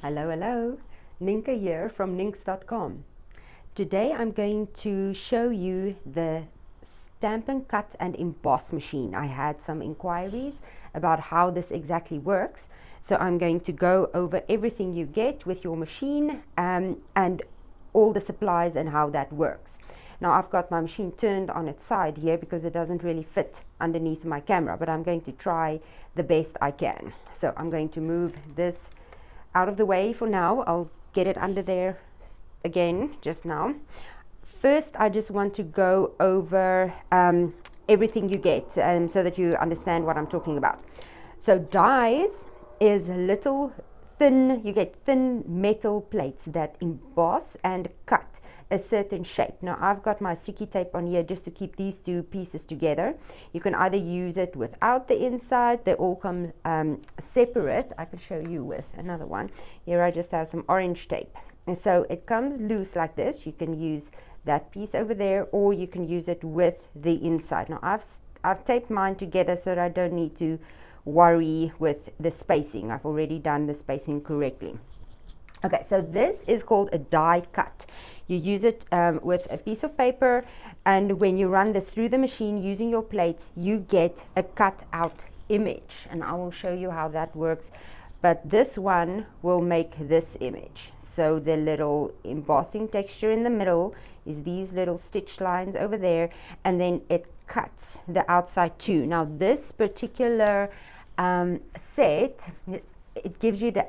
Hello, hello. Nienke here from ninks.com. Today I'm going to show you the Stampin Cut and Emboss Machine. I had some inquiries about how this exactly works. So I'm going to go over everything you get with your machine and all the supplies and how that works. Now I've got my machine turned on its side here because it doesn't really fit underneath my camera, but I'm going to try the best I can. So I'm going to move this out of the way for now. I'll get it under there again just now. First, I just want to go over everything you get so that you understand what I'm talking about. So dies is little thin, you get thin metal plates that emboss and cut a certain shape. Now I've got my sticky tape on here just to keep these two pieces together. You can either use it without the inside, they all come separate. I can show you with another one. Here I just have some orange tape. And so it comes loose like this. You can use that piece over there or you can use it with the inside. Now I've taped mine together so that I don't need to worry with the spacing. I've already done the spacing correctly. Okay, so this is called a die cut. You use it with a piece of paper, and when you run this through the machine using your plates, you get a cut out image, and I will show you how that works. But this one will make this image. So the little embossing texture in the middle is these little stitch lines over there, and then it cuts the outside too. Now this particular set, it gives you the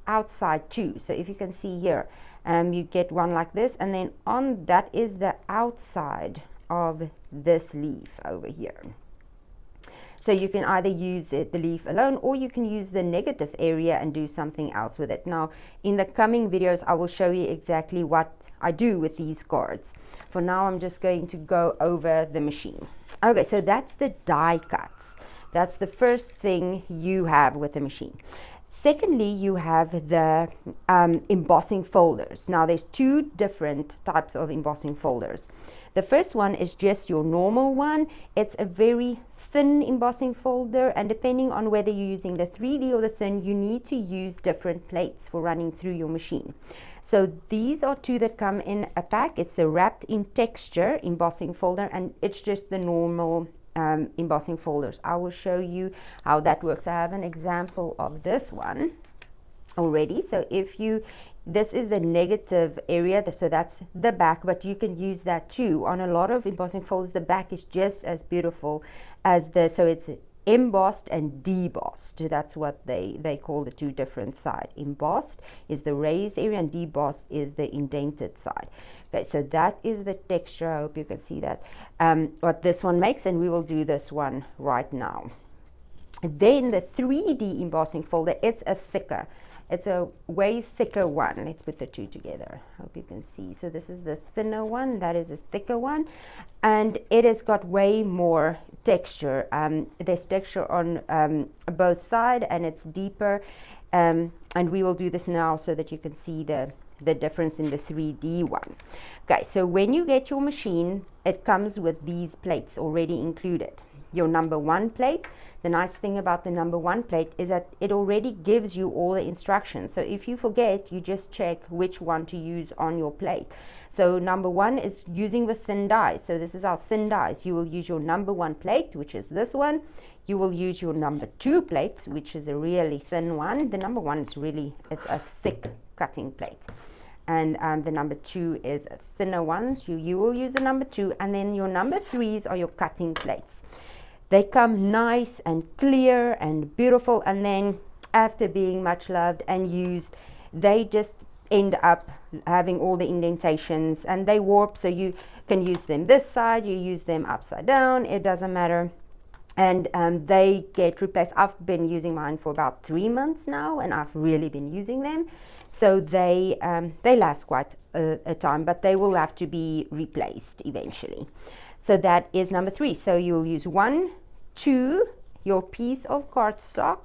outside too. So if you can see here, you get one like this, and then on that is the outside of this leaf over here. So you can either use the leaf alone, or you can use the negative area and do something else with it. Now in the coming videos I will show you exactly what I do with these cards. For now I'm just going to go over the machine. Okay, so that's the die cuts. That's the first thing you have with the machine. Secondly, you have the embossing folders. Now there's two different types of embossing folders. The first one is just your normal one. It's a very thin embossing folder, and depending on whether you're using the 3D or the thin, you need to use different plates for running through your machine. So these are two that come in a pack. It's the wrapped in texture embossing folder, and it's just the normal embossing folders. I will show you how that works. I have an example of this one already. So if you, this is the negative area, so that's the back, but you can use that too. On a lot of embossing folders, the back is just as beautiful as the, so it's embossed and debossed. That's what they call the two different sides. Embossed is the raised area and debossed is the indented side. Okay, so that is the texture. I hope you can see that, what this one makes, and we will do this one right now. Then the 3D embossing folder, it's a way thicker one. Let's put the two together. Hope you can see. So this is the thinner one, that is a thicker one, and it has got way more texture. There's texture on both sides, and it's deeper, and we will do this now so that you can see the difference in the 3D one. Okay, so when you get your machine, it comes with these plates already included. Your number one plate, the nice thing about the number one plate is that it already gives you all the instructions. So if you forget, you just check which one to use on your plate. So number one is using the thin dies. So this is our thin dies. You will use your number one plate, which is this one. You will use your number two plate, which is a really thin one. The number one is really, it's a thick cutting plate. And the number two is a thinner ones. You will use the number two, and then your number threes are your cutting plates. They come nice and clear and beautiful, and then after being much loved and used, they just end up having all the indentations, and they warp, so you can use them this side, you use them upside down, it doesn't matter. And they get replaced. I've been using mine for about 3 months now, and I've really been using them. So they last quite a time, but they will have to be replaced eventually. So that is number three. So you'll use 1, 2, your piece of cardstock,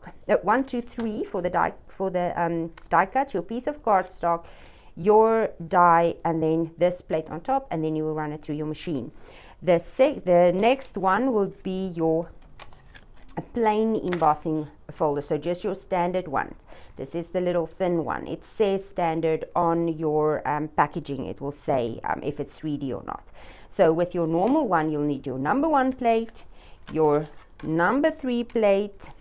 1, 2, 3 for the die cut, your piece of cardstock, your die, and then this plate on top, and then you will run it through your machine. The next one will be your a plain embossing folder, so just your standard one. This is the little thin one. It says standard on your packaging. It will say if it's 3D or not. So with your normal one, you'll need your number 1 plate, your number 3 plate,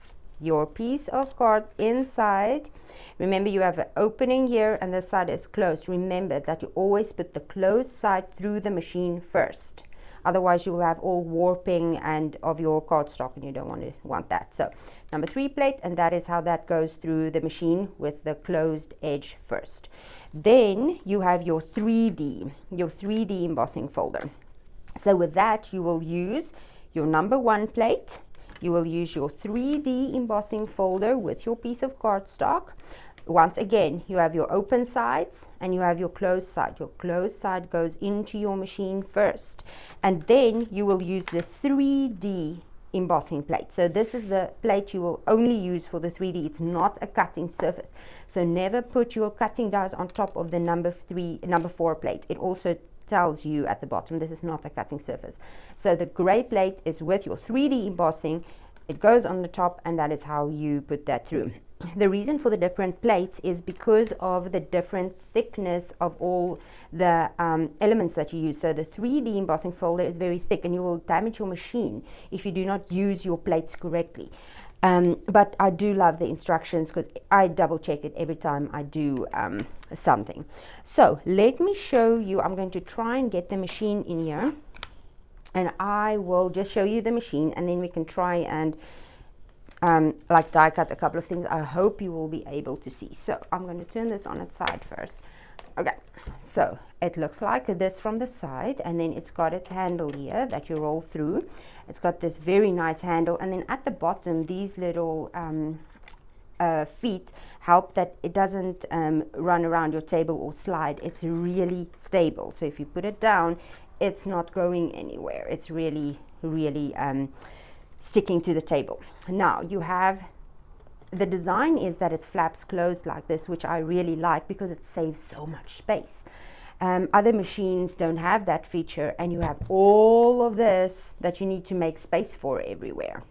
your piece of card inside. Remember, you have an opening here and the side is closed. Remember that you always put the closed side through the machine first. Otherwise, you will have all warping and of your cardstock, and you don't want that. So, number 3 plate, and that is how that goes through the machine with the closed edge first. Then you have your 3D embossing folder. So with that, you will use your number 1 plate. You will use your 3D embossing folder with your piece of cardstock. Once again, you have your open sides and you have your closed side. Your closed side goes into your machine first, and then you will use the 3D embossing plate. So this is the plate you will only use for the 3D. It's not a cutting surface. So never put your cutting dies on top of the number 4 plate. It also tells you at the bottom this is not a cutting surface. So the gray plate is with your 3D embossing. It goes on the top, and that is how you put that through. The reason for the different plates is because of the different thickness of all the elements that you use. So the 3D embossing folder is very thick, and you will damage your machine if you do not use your plates correctly. But I do love the instructions because I double check it every time I do something. So let me show you. I'm going to try and get the machine in here, and I will just show you the machine, and then we can try and like die cut a couple of things. I hope you will be able to see. So I'm going to turn this on its side first. Okay, so it looks like this from the side, and then it's got its handle here that you roll through. It's got this very nice handle, and then at the bottom these little feet help that it doesn't run around your table or slide. It's really stable, so if you put it down, it's not going anywhere. It's really sticking to the table. Now you have the design is that it flaps closed like this, which I really like because it saves so much space. Other machines don't have that feature, and you have all of this that you need to make space for everywhere.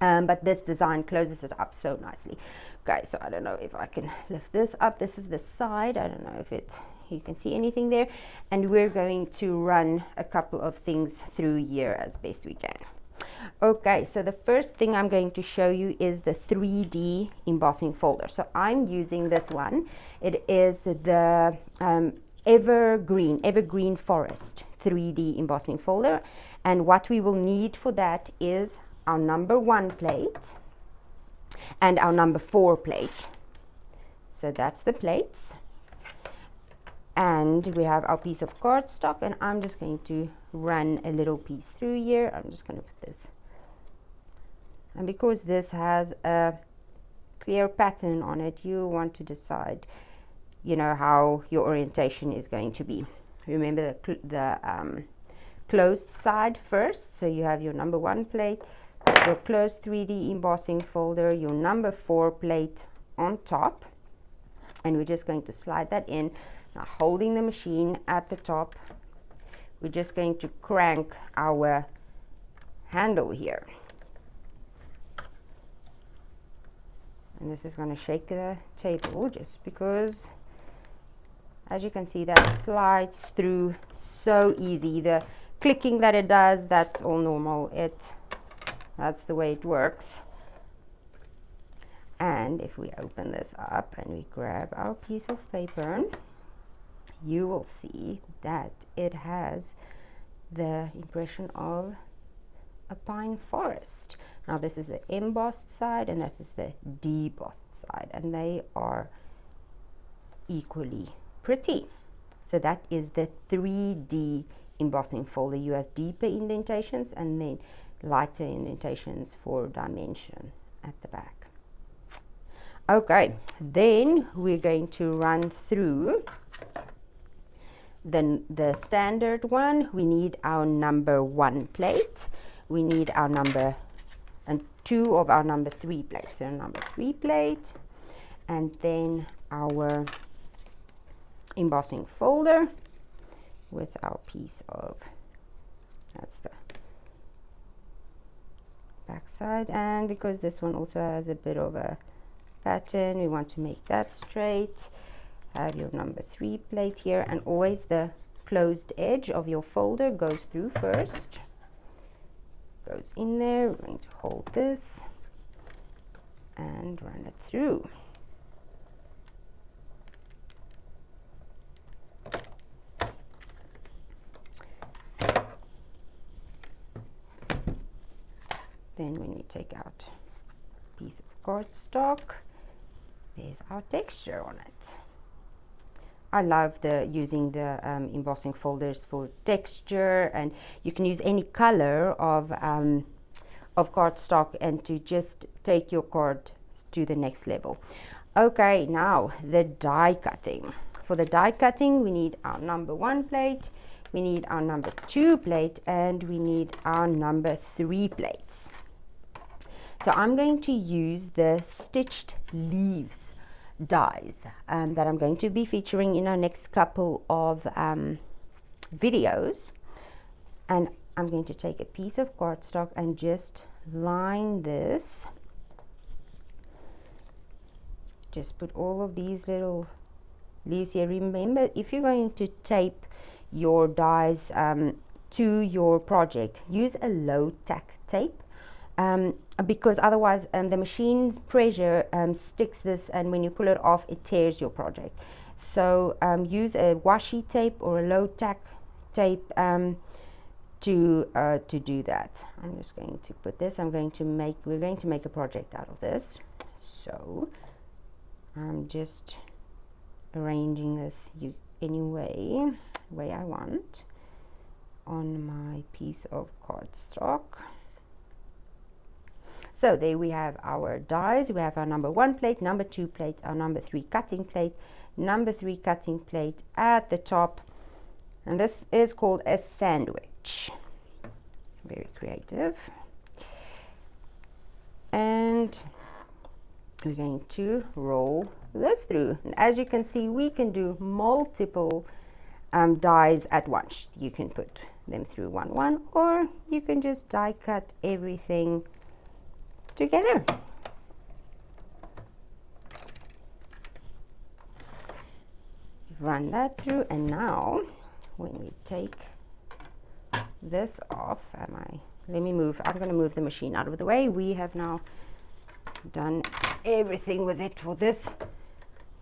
But this design closes it up so nicely. Okay, so I don't know if I can lift this up. This is the side. I don't know if you can see anything there. And we're going to run a couple of things through here as best we can. Okay, so the first thing I'm going to show you is the 3D embossing folder. So I'm using this one. It is the Evergreen Forest 3D embossing folder. And what we will need for that is our number 1 plate and our number 4 plate. So that's the plates. And we have our piece of cardstock, and I'm just going to run a little piece through here. I'm just going to put this. And because this has a clear pattern on it, you want to decide, you know, how your orientation is going to be. Remember the closed side first. So you have your number 1 plate, your closed 3D embossing folder, your number 4 plate on top. And we're just going to slide that in. Now, holding the machine at the top, we're just going to crank our handle here. And this is going to shake the table just because, as you can see, that slides through so easy. The clicking that it does, that's all normal. That's the way it works. And if we open this up and we grab our piece of paper, you will see that it has the impression of a pine forest. Now this is the embossed side and this is the debossed side, and they are equally pretty. So that is the 3D embossing folder. You have deeper indentations and then lighter indentations for dimension at the back. Okay, then we're going to run through the standard one. We need our number 1 plate. We need our number and 2 of our number 3 plates. So number 3 plate, and then our embossing folder with our piece of, that's the back side, and because this one also has a bit of a pattern, we want to make that straight. Have your number 3 plate here, and always the closed edge of your folder goes through first, goes in there. We're going to hold this and run it through. Then when we take out a piece of cardstock, there's our texture on it. I love using the embossing folders for texture, and you can use any color of cardstock and to just take your card to the next level. Okay, now the die cutting. For the die cutting, we need our number 1 plate, we need our number 2 plate, and we need our number 3 plates. So I'm going to use the stitched leaves dies that I'm going to be featuring in our next couple of videos. And I'm going to take a piece of cardstock and just line this. Just put all of these little leaves here. Remember, if you're going to tape your dies to your project, use a low tack tape. Because otherwise the machine's pressure sticks this, and when you pull it off, it tears your project. So use a washi tape or a low tack tape to do that. I'm just going to put this. We're going to make a project out of this. So I'm just arranging this any way I want on my piece of cardstock. So there we have our dies. We have our number 1 plate, number 2 plate, our number 3 cutting plate, number 3 cutting plate at the top. And this is called a sandwich. Very creative. And we're going to roll this through. And as you can see, we can do multiple dies at once. You can put them through one, or you can just die cut everything together. Run that through, and now when we take this off, I'm going to move the machine out of the way. We have now done everything with it for this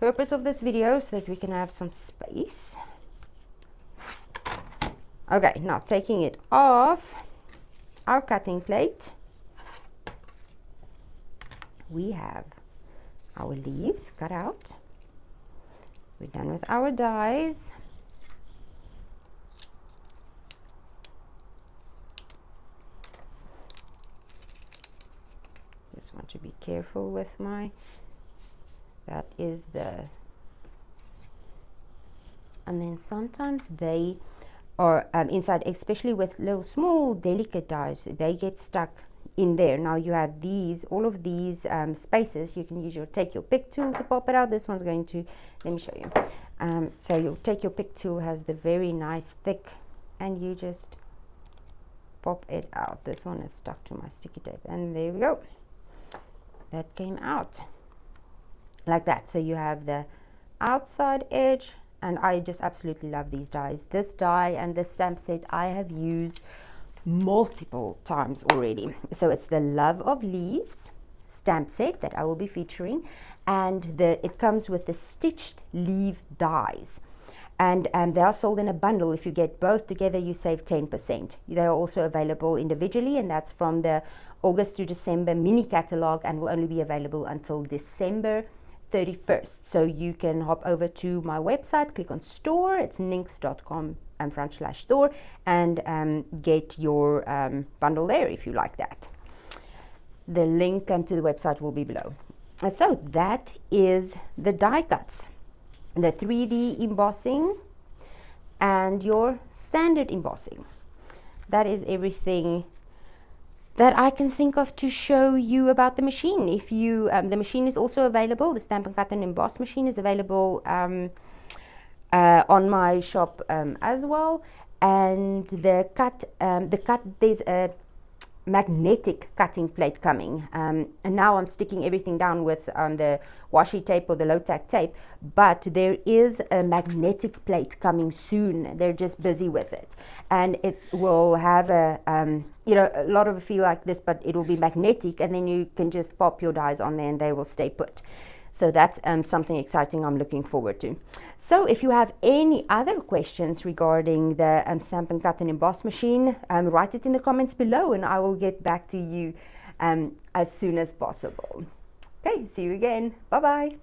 purpose of this video, so that we can have some space. Okay, now taking it off our cutting plate, we have our leaves cut out. We're done with our dies. Just want to be careful with that is the, and then sometimes they are inside, especially with little small delicate dies, they get stuck in there. Now you have all of these spaces. You can take your pick tool to pop it out. This one's going to, let me show you. So you'll take your pick tool, has the very nice thick, and you just pop it out. This one is stuck to my sticky tape, and there we go. That came out like that. So you have the outside edge, and I just absolutely love these dies. This die and this stamp set I have used multiple times already. So it's the Love of Leaves stamp set that I will be featuring, and it comes with the stitched leaf dies, and they are sold in a bundle. If you get both together, you save 10%. They are also available individually, and that's from the August to December mini catalog, and will only be available until December 31st. So you can hop over to my website, click on store, it's ninks.com /store, and get your bundle there if you like that. The link to the website will be below. So that is the die cuts, the 3D embossing and your standard embossing. That is everything that I can think of to show you about the machine. If you, the machine is also available, the Stampin Cut Emboss Machine is available on my shop as well. And there's a magnetic cutting plate coming, and now I'm sticking everything down with the washi tape or the low tack tape, but there is a magnetic plate coming soon. They're just busy with it, and it will have a a lot of a feel like this, but it will be magnetic, and then you can just pop your dies on there and they will stay put. So that's something exciting I'm looking forward to. So if you have any other questions regarding the Stampin' Cut and Emboss machine, write it in the comments below and I will get back to you as soon as possible. Okay, see you again. Bye-bye.